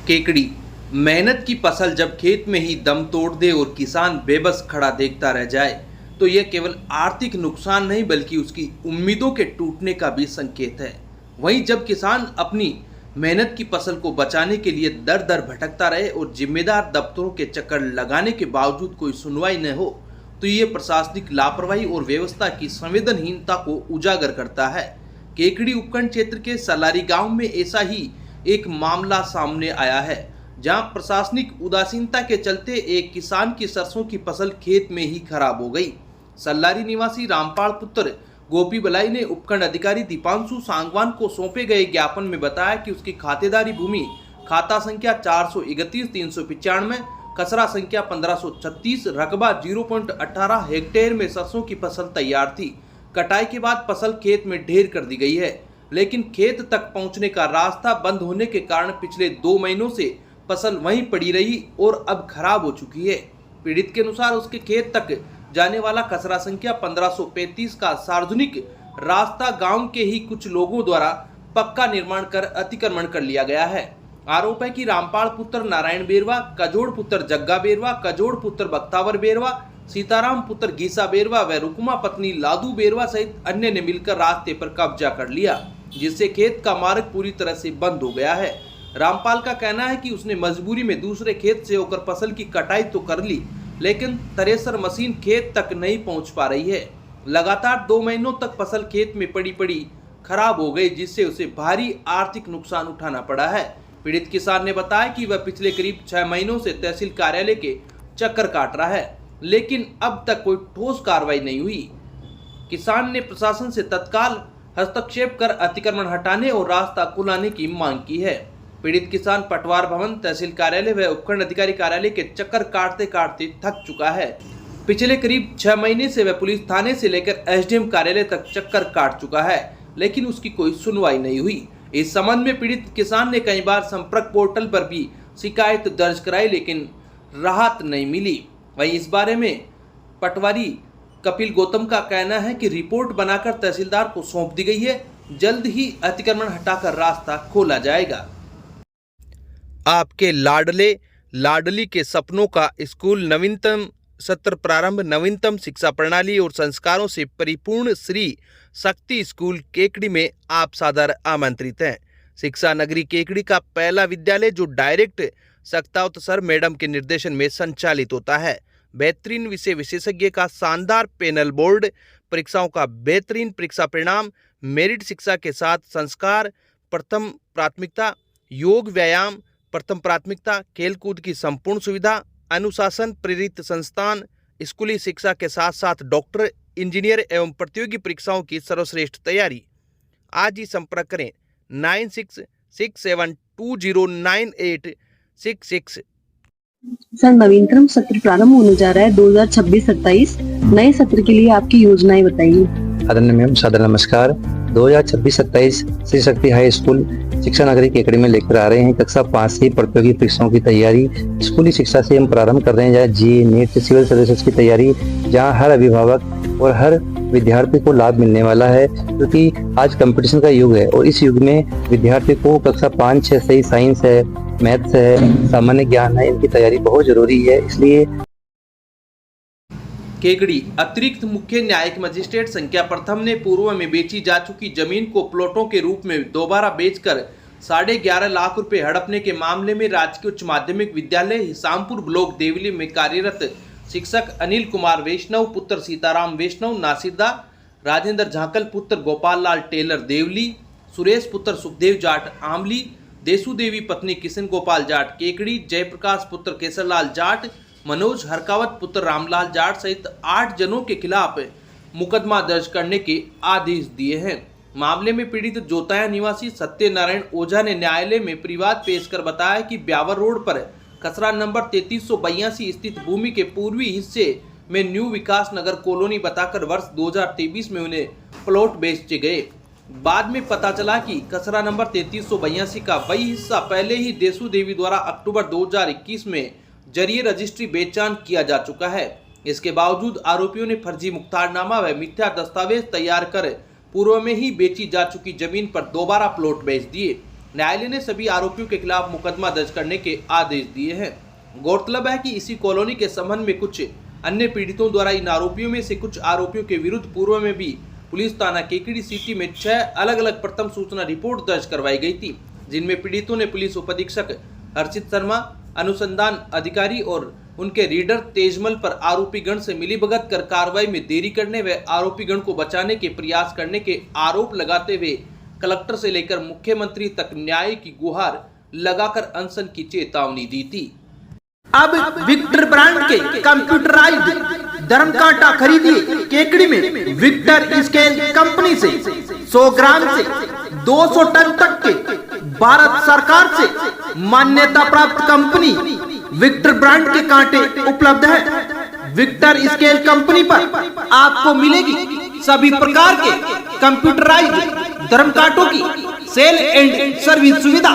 केकड़ी। मेहनत की फसल जब खेत में ही दम तोड़ दे और किसान बेबस खड़ा देखता रह जाए तो यह केवल आर्थिक नुकसान नहीं बल्कि उसकी उम्मीदों के टूटने का भी संकेत है। वहीं जब किसान अपनी मेहनत की फसल को बचाने के लिए दर दर भटकता रहे और जिम्मेदार दफ्तरों के चक्कर लगाने के बावजूद कोई सुनवाई न हो तो ये प्रशासनिक लापरवाही और व्यवस्था की संवेदनहीनता को उजागर करता है। केकड़ी उपखंड क्षेत्र के सलारी गांव में ऐसा ही एक मामला सामने आया है, जहां प्रशासनिक उदासीनता के चलते एक किसान की सरसों की फसल खेत में ही खराब हो गई। सल्लारी निवासी रामपाल पुत्र गोपी बलाई ने उपखंड अधिकारी दीपांशु सांगवान को सौंपे गए ज्ञापन में बताया कि उसकी खातेदारी भूमि खाता संख्या 431-395, खसरा संख्या 1536, रकबा 0.18 हेक्टेयर में सरसों की फसल तैयार थी। कटाई के बाद फसल खेत में ढेर कर दी गई है, लेकिन खेत तक पहुंचने का रास्ता बंद होने के कारण पिछले 2 महीनों से फसल वहीं पड़ी रही और अब खराब हो चुकी है। पीड़ित के अनुसार उसके खेत तक जाने वाला खसरा संख्या 1535 का सार्वजनिक रास्ता गांव के ही कुछ लोगों द्वारा पक्का निर्माण कर अतिक्रमण कर लिया गया है। आरोप है कि रामपाल पुत्र नारायण बेरवा, कजोड़ पुत्र जग्गा बेरवा, कजोड़ पुत्र बख्तावर बेरवा, सीताराम पुत्र गीसा बेरवा व रुकुमा पत्नी लादू बेरवा सहित अन्य ने मिलकर रास्ते पर कब्जा कर लिया, जिससे खेत का मार्ग पूरी तरह से बंद हो गया है। रामपाल का कहना है कि उसने मजबूरी में दूसरे खेत से होकर फसल की कटाई तो कर ली, लेकिन थ्रेसर मशीन खेत तक नहीं पहुंच पा रही है। लगातार 2 महीनों तक फसल खेत में पड़ी पड़ी खराब हो गई, जिससे उसे भारी आर्थिक नुकसान उठाना पड़ा है। पीड़ित किसान ने बताया कि वह पिछले करीब 6 महीनों से तहसील कार्यालय के चक्कर काट रहा है, लेकिन अब तक कोई ठोस कार्रवाई नहीं हुई। किसान ने प्रशासन से तत्काल हस्तक्षेप कर अतिक्रमण हटाने और रास्ता खुलाने की मांग की है। पीड़ित किसान पटवार भवन, तहसील कार्यालय व उपखंड अधिकारी कार्यालय के चक्कर काटते काटते थक चुका है। पिछले करीब 6 महीने से वह पुलिस थाने से लेकर एसडीएम कार्यालय तक चक्कर काट चुका है, लेकिन उसकी कोई सुनवाई नहीं हुई। इस संबंध में पीड़ित किसान ने कई बार संपर्क पोर्टल पर भी शिकायत दर्ज कराई, लेकिन राहत नहीं मिली। वहीं इस बारे में पटवारी कपिल गौतम का कहना है कि रिपोर्ट बनाकर तहसीलदार को सौंप दी गई है, जल्द ही अतिक्रमण हटाकर रास्ता खोला जाएगा। आपके लाडले लाडली के सपनों का स्कूल नवीनतम सत्र प्रारंभ। नवीनतम शिक्षा प्रणाली और संस्कारों से परिपूर्ण श्री शक्ति स्कूल केकड़ी में आप सादर आमंत्रित हैं। शिक्षा नगरी केकड़ी का पहला विद्यालय जो डायरेक्ट सक्तावत सर मैडम के निर्देशन में संचालित होता है। बेहतरीन विषय विशेषज्ञ का शानदार पैनल, बोर्ड परीक्षाओं का बेहतरीन परीक्षा परिणाम, मेरिट शिक्षा के साथ संस्कार प्रथम प्राथमिकता, योग व्यायाम प्रथम प्राथमिकता, खेलकूद की संपूर्ण सुविधा, अनुशासन प्रेरित संस्थान, स्कूली शिक्षा के साथ साथ डॉक्टर, इंजीनियर एवं प्रतियोगी परीक्षाओं की सर्वश्रेष्ठ तैयारी। आज ही संपर्क करें 9667209866। सर, नवीनतम सत्र प्रारंभ होने जा रहा है 2026-27। नए सत्र के लिए आपकी योजनाएं बताइए। आदरणीय मैम, सादर नमस्कार। 2026-27 श्री शक्ति हाई स्कूल शिक्षा नगरी केकड़ी में लेकर आ रहे हैं कक्षा 5 से प्रतियोगी परीक्षाओं की तैयारी। स्कूली शिक्षा से हम प्रारंभ कर रहे हैं, जहाँ जी नीट सिविल सर्विसेज की तैयारी, जहाँ हर अभिभावक और हर विद्यार्थी को लाभ मिलने वाला है, क्योंकि आज कंपटीशन का युग है और इस युग में विद्यार्थी को कक्षा 5, 6 से ही साइंस है, मैथ्स है, सामान्य ज्ञान है, इनकी तैयारी बहुत जरूरी है। इसलिए केकड़ी अतिरिक्त मुख्य न्यायिक मजिस्ट्रेट संख्या प्रथम ने पूर्व में बेची जा चुकी जमीन को प्लॉटों के रूप में दोबारा बेचकर 11.5 लाख रुपए हड़पने के मामले में राजकीय उच्च माध्यमिक विद्यालय हिसामपुर ब्लॉक देवली में कार्यरत शिक्षक अनिल कुमार वैष्णव पुत्र सीताराम वैष्णव नासिरदा, राजेंद्र झांकल पुत्र गोपाल लाल टेलर देवली, सुरेश पुत्र सुखदेव जाट आमली, देसु देवी पत्नी किशन गोपाल जाट केकड़ी, जयप्रकाश पुत्र केसरलाल जाट, मनोज हरकावत पुत्र रामलाल जाट सहित 8 जनों के खिलाफ मुकदमा दर्ज करने के आदेश दिए हैं। मामले में पीड़ित जोताया निवासी सत्यनारायण ओझा ने न्यायालय में परिवाद पेश कर बताया कि ब्यावर रोड पर खसरा नंबर 3382 स्थित भूमि के पूर्वी हिस्से में न्यू विकास नगर कॉलोनी बताकर वर्ष 2023 में उन्हें प्लॉट बेचे गए। बाद में पता चला कि खसरा नंबर 3382 का वही हिस्सा पहले ही देसु देवी द्वारा अक्टूबर 2021 में जरिए रजिस्ट्री बेचान किया जा चुका है। इसके बावजूद आरोपियों ने फर्जी मुख्तारनामा व मिथ्या दस्तावेज तैयार कर पूर्व में ही बेची जा चुकी जमीन पर दोबारा प्लॉट बेच दिए। न्यायालय ने सभी आरोपियों के खिलाफ मुकदमा दर्ज करने के आदेश दिए हैं। गौरतलब है कि इसी कॉलोनी के संबंध में कुछ अन्य पीड़ितों द्वारा इन आरोपियों में से कुछ आरोपियों के विरुद्ध पूर्व में भी पुलिस थाना केकड़ी सिटी में 6 अलग अलग प्रथम सूचना रिपोर्ट दर्ज करवाई गई थी, जिनमें पीड़ितों ने पुलिस उपाधीक्षक हर्षित शर्मा, अनुसंधान अधिकारी और उनके रीडर तेजमल पर आरोपीगण से मिलीभगत कर कार्रवाई में देरी करने व आरोपीगण को बचाने के प्रयास करने के आरोप लगाते हुए कलेक्टर से लेकर मुख्यमंत्री तक न्याय की गुहार लगाकर अनशन की चेतावनी दी थी। अब विक्टर ब्रांड के कंप्यूटराइज्ड धर्म कांटा खरीदिए केकड़ी में विक्टर स्केल कंपनी से 100 ग्राम से 200 टन तक के भारत सरकार से मान्यता प्राप्त कंपनी विक्टर ब्रांड के कांटे उपलब्ध है। विक्टर स्केल कंपनी पर आपको मिलेगी सभी प्रकार के कंप्यूटराइज्ड धर्म कांटों की सेल एंड सर्विस सुविधा।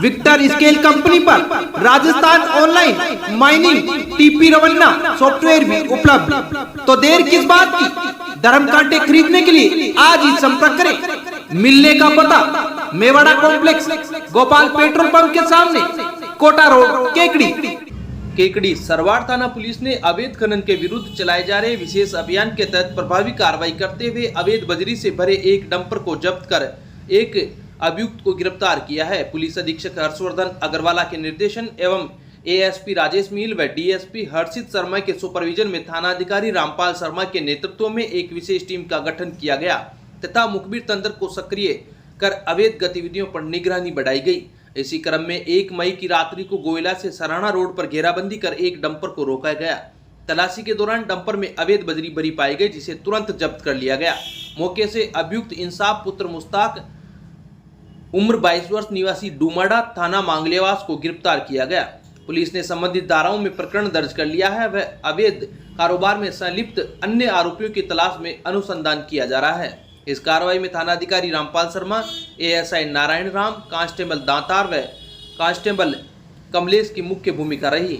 विक्टर स्केल कंपनी पर Rajasthan online mining TP Revanna software भी उपलब्ध। तो देर किस बात की, धर्म कांटे खरीदने के लिए आज ही संपर्क करें। मिलने का पता Mewara complex, Gopal petrol pump के सामने, कोटा रोड, केकड़ी। सरवार थाना पुलिस ने अवैध खनन के विरुद्ध चलाए जा रहे विशेष अभियान के तहत प्रभावी कार्रवाई करते हुए अवैध बजरी से भरे एक डंपर को जब्त कर एक अभियुक्त को गिरफ्तार किया है। पुलिस अधीक्षक हर्षवर्धन अग्रवाला के निर्देशन एवं एएसपी राजेश मील व डीएसपी हर्षित शर्मा के सुपरविजन में थानाधिकारी रामपाल शर्मा के नेतृत्व में एक विशेष टीम का गठन किया गया तथा मुखबिर तंत्र को सक्रिय कर अवैध गतिविधियों पर निगरानी बढ़ाई गई। इसी क्रम में 1 मई की रात्रि को गोयला से सराहना रोड पर घेराबंदी कर एक डंपर को रोका गया। तलाशी के दौरान डंपर में अवैध बजरी भरी पाई गई, जिसे तुरंत जब्त कर लिया गया। मौके से अभियुक्त इंसाफ पुत्र मुश्ताक उम्र 22 वर्ष निवासी डूमाडा थाना मांगलेवास को गिरफ्तार किया गया। पुलिस ने संबंधित धाराओं में प्रकरण दर्ज कर लिया है व अवैध कारोबार में संलिप्त अन्य आरोपियों की तलाश में अनुसंधान किया जा रहा है। इस कार्रवाई में थानाधिकारी रामपाल शर्मा, एएसआई नारायण राम, कांस्टेबल दातार व कांस्टेबल कमलेश की मुख्य भूमिका रही।